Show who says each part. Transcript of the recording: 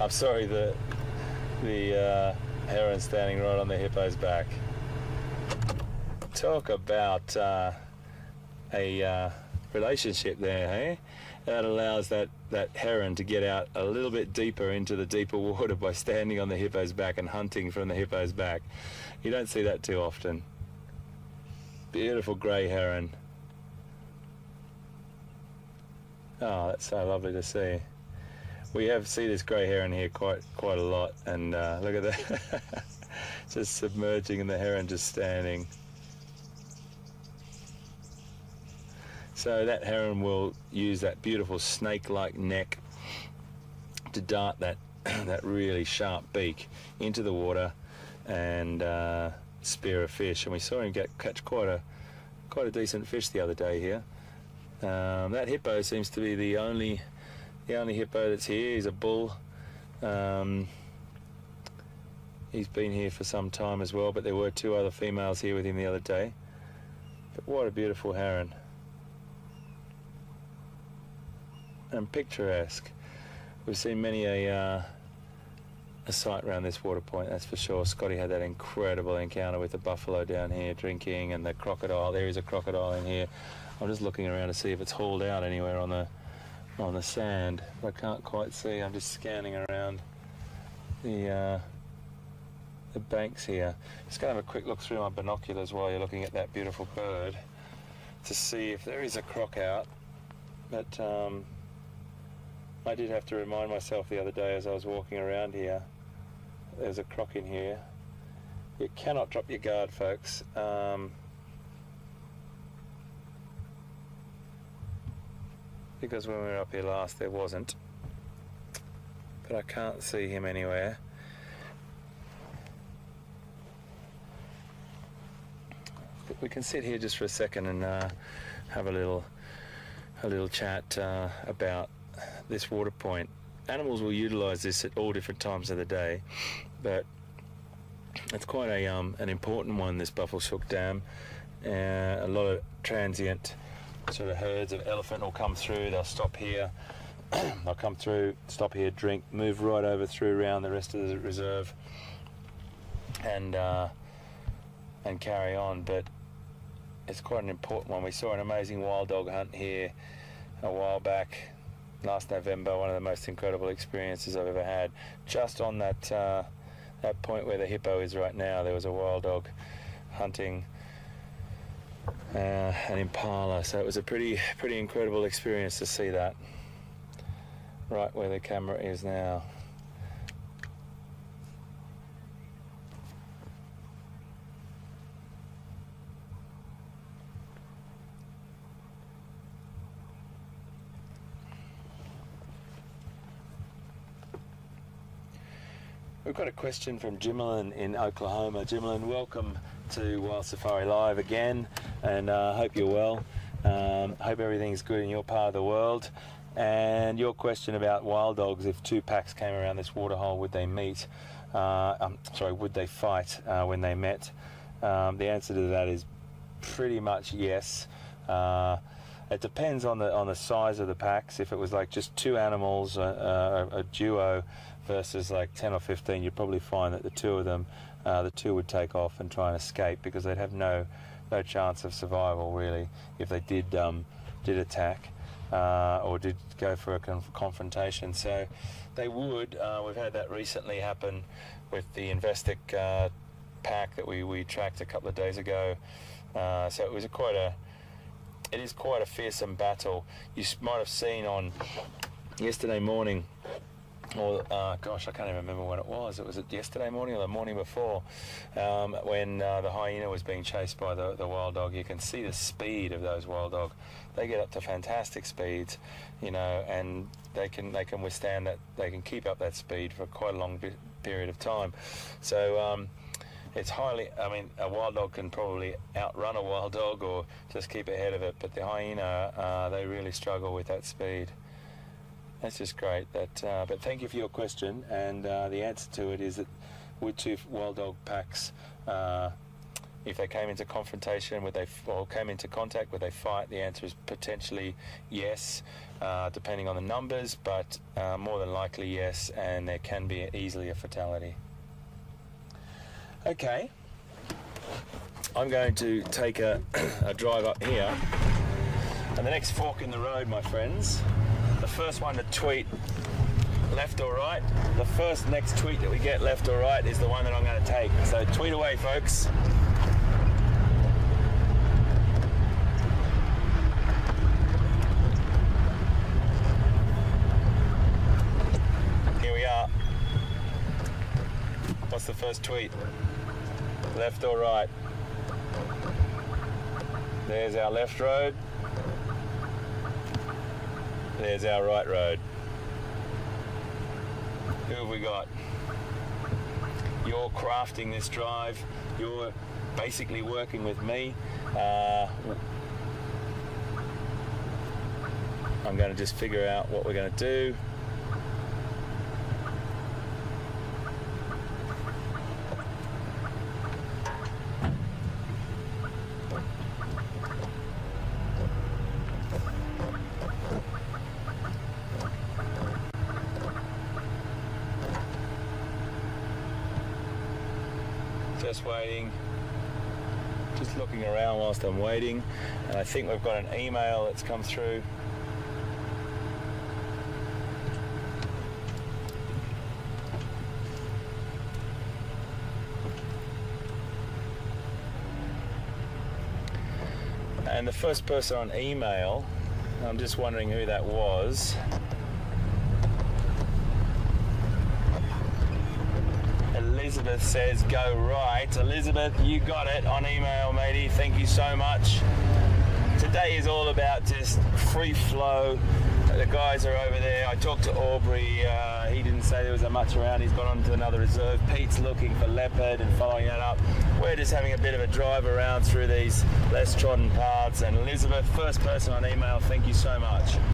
Speaker 1: I'm sorry, the heron standing right on the hippo's back. Talk about a relationship there, hey? That allows that heron to get out a little bit deeper into the deeper water by standing on the hippo's back and hunting from the hippo's back. You don't see that too often. Beautiful grey heron. Oh, that's so lovely to see. We see this grey heron here quite a lot, and look at that, just submerging and the heron just standing. So that heron will use that beautiful snake-like neck to dart that that really sharp beak into the water and spear a fish. And we saw him catch quite a decent fish the other day here. That hippo seems to be the only hippo that's here. He's a bull. He's been here for some time as well, but there were 2 other females here with him the other day. But what a beautiful heron. And picturesque. We've seen many a sight around this water point, that's for sure. Scotty had that incredible encounter with the buffalo down here drinking, and the crocodile. There is a crocodile in here. I'm just looking around to see if it's hauled out anywhere on the sand. I can't quite see. I'm just scanning around the banks here. Just going to have a quick look through my binoculars while you're looking at that beautiful bird to see if there is a croc out. But I did have to remind myself the other day as I was walking around here, there's a croc in here. You cannot drop your guard, folks. Because when we were up here last there wasn't, but I can't see him anywhere. We can sit here just for a second and have a little chat about this water point. Animals will utilise this at all different times of the day, but it's quite an important one, this Buffelshoek Dam. A lot of transient sort of herds of elephant will come through. They'll stop here. They'll come through, stop here, drink, move right over through around the rest of the reserve, and carry on. But it's quite an important one. We saw an amazing wild dog hunt here a while back, last November. One of the most incredible experiences I've ever had. Just on that that point where the hippo is right now, there was a wild dog hunting an impala, so it was a pretty incredible experience to see that right where the camera is now. We've got a question from Jimlin in Oklahoma. Jimlin, welcome to Wild Safari Live again, and hope you're well. Hope everything's good in your part of the world. And your question about wild dogs, if 2 packs came around this waterhole, would they meet? Would they fight when they met? The answer to that is pretty much yes. It depends on the size of the packs. If it was like just 2 animals, a duo, versus like 10 or 15, you'd probably find that the 2 of them, the 2 would take off and try and escape, because they'd have no chance of survival really if they did attack or did go for a confrontation. So they would. We've had that recently happen with the Investic pack that we tracked a couple of days ago. So it was it is quite a fearsome battle. You might have seen on yesterday morning, or gosh, I can't even remember when it was. Was it yesterday morning or the morning before, when the hyena was being chased by the wild dog? You can see the speed of those wild dog. They get up to fantastic speeds, you know, and they can withstand that. They can keep up that speed for quite a long period of time. So it's highly, I mean, a wild dog can probably outrun a wild dog or just keep ahead of it, but the hyena, they really struggle with that speed. That's just great. But thank you for your question, and the answer to it is that would 2 wild dog packs, if they came into confrontation, came into contact, would they fight? The answer is potentially yes. depending on the numbers, but more than likely yes, and there can be easily a fatality. Okay, I'm going to take a drive up here, and the next fork in the road, my friends, the first one to tweet left or right, the first next tweet that we get left or right is the one that I'm going to take. So tweet away, folks. Here we are. What's the first tweet? Left or right? There's our left road. There's our right road. Who have we got? You're crafting this drive. You're basically working with me. I'm going to just figure out what we're going to do. Just waiting, just looking around whilst I'm waiting, and I think we've got an email that's come through. And the first person on email, I'm just wondering who that was. Elizabeth says go right. Elizabeth, you got it on email, matey. Thank you so much. Today is all about just free flow. The guys are over there. I talked to Aubrey. He didn't say there was that much around. He's gone on to another reserve. Pete's looking for leopard and following that up. We're just having a bit of a drive around through these less trodden paths. And Elizabeth, first person on email, thank you so much.